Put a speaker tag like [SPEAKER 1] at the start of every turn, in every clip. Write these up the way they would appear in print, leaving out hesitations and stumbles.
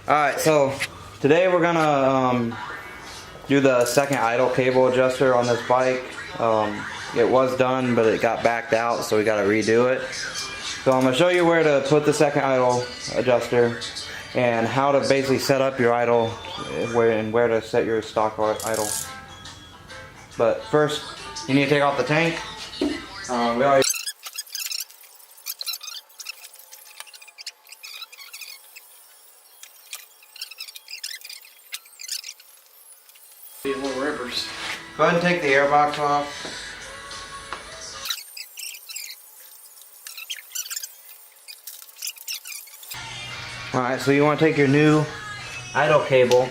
[SPEAKER 1] Alright, so today we're gonna do the second idle cable adjuster on this bike. It was done, but it got backed out, so we gotta redo it. So I'm gonna show you where to put the second idle adjuster and how to basically set up your idle and where to set your stock idle. But first, you need to take off the tank. We already
[SPEAKER 2] little rippers.
[SPEAKER 1] Go ahead and take the air box off. Alright, so you want to take your new idle cable,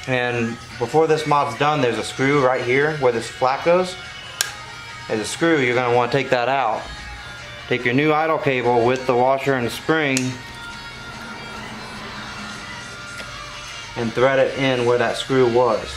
[SPEAKER 1] and before this mod's done, there's a screw right here where this flap goes. There's a screw, you're going to want to take that out. Take your new idle cable with the washer and the spring and thread it in where that screw was.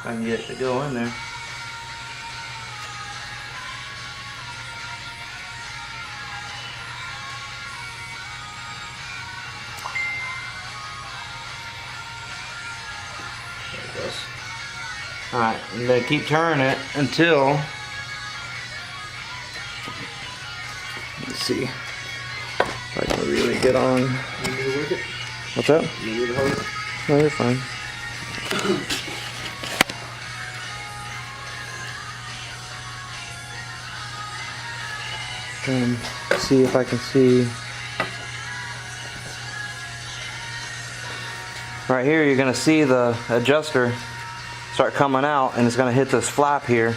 [SPEAKER 1] I can get it to go in there. There it goes. Alright, I'm going to keep turning it until, let's see if I can really get on. What's up? No, you're fine. See if I can see. Right here, you're going to see the adjuster start coming out, and it's going to hit this flap here.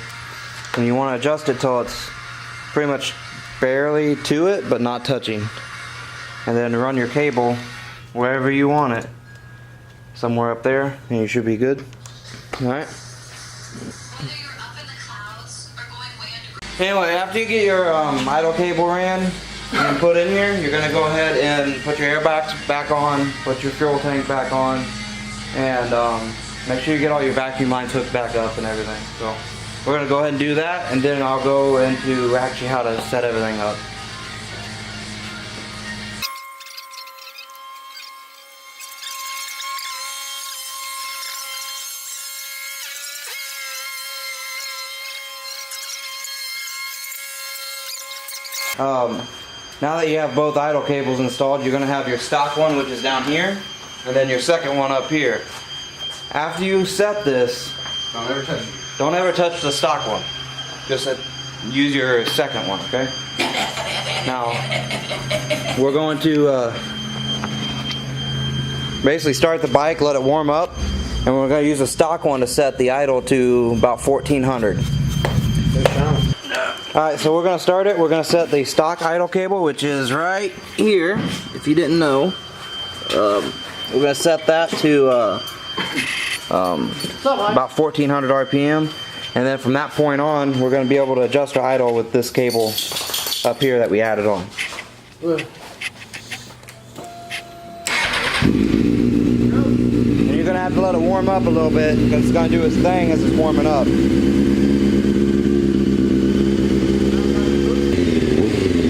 [SPEAKER 1] And you want to adjust it till it's pretty much barely to it, but not touching. And then run your cable wherever you want it. Somewhere up there, and you should be good. Alright. Anyway, after you get your idle cable ran and put in here, you're going to go ahead and put your air box back on, put your fuel tank back on, and make sure you get all your vacuum lines hooked back up and everything. So we're going to go ahead and do that, and then I'll go into actually how to set everything up. Now that you have both idle cables installed, you're going to have your stock one, which is down here, and then your second one up here. After you set this, don't ever touch the stock one. Just use your second one, okay? Now, we're going to basically start the bike, let it warm up, and we're going to use the stock one to set the idle to about 1400. Alright, so we're going to start it. We're going to set the stock idle cable, which is right here, if you didn't know. We're going to set that to about 1400 RPM. And then from that point on, we're going to be able to adjust our idle with this cable up here that we added on. And you're going to have to let it warm up a little bit, because it's going to do its thing as it's warming up.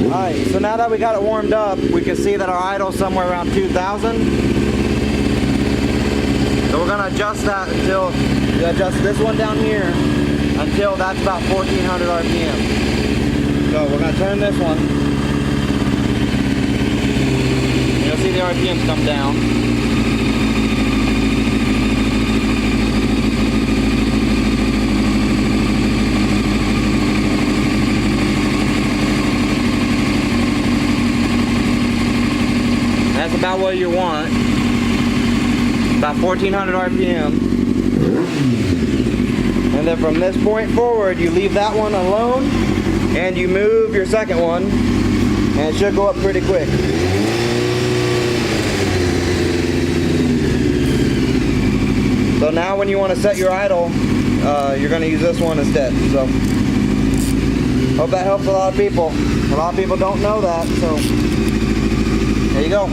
[SPEAKER 1] Alright, so now that we got it warmed up, we can see that our idle's somewhere around 2,000. So we're going to adjust that until, adjust this one down here, until that's about 1,400 RPM. So we're going to turn this one. You'll see the RPMs come down. That's about what you want. About 1,400 RPM. And then from this point forward, you leave that one alone and you move your second one, and it should go up pretty quick. So now when you want to set your idle, you're going to use this one instead. So Hope that helps a lot of people. A lot of people don't know that, so there you go.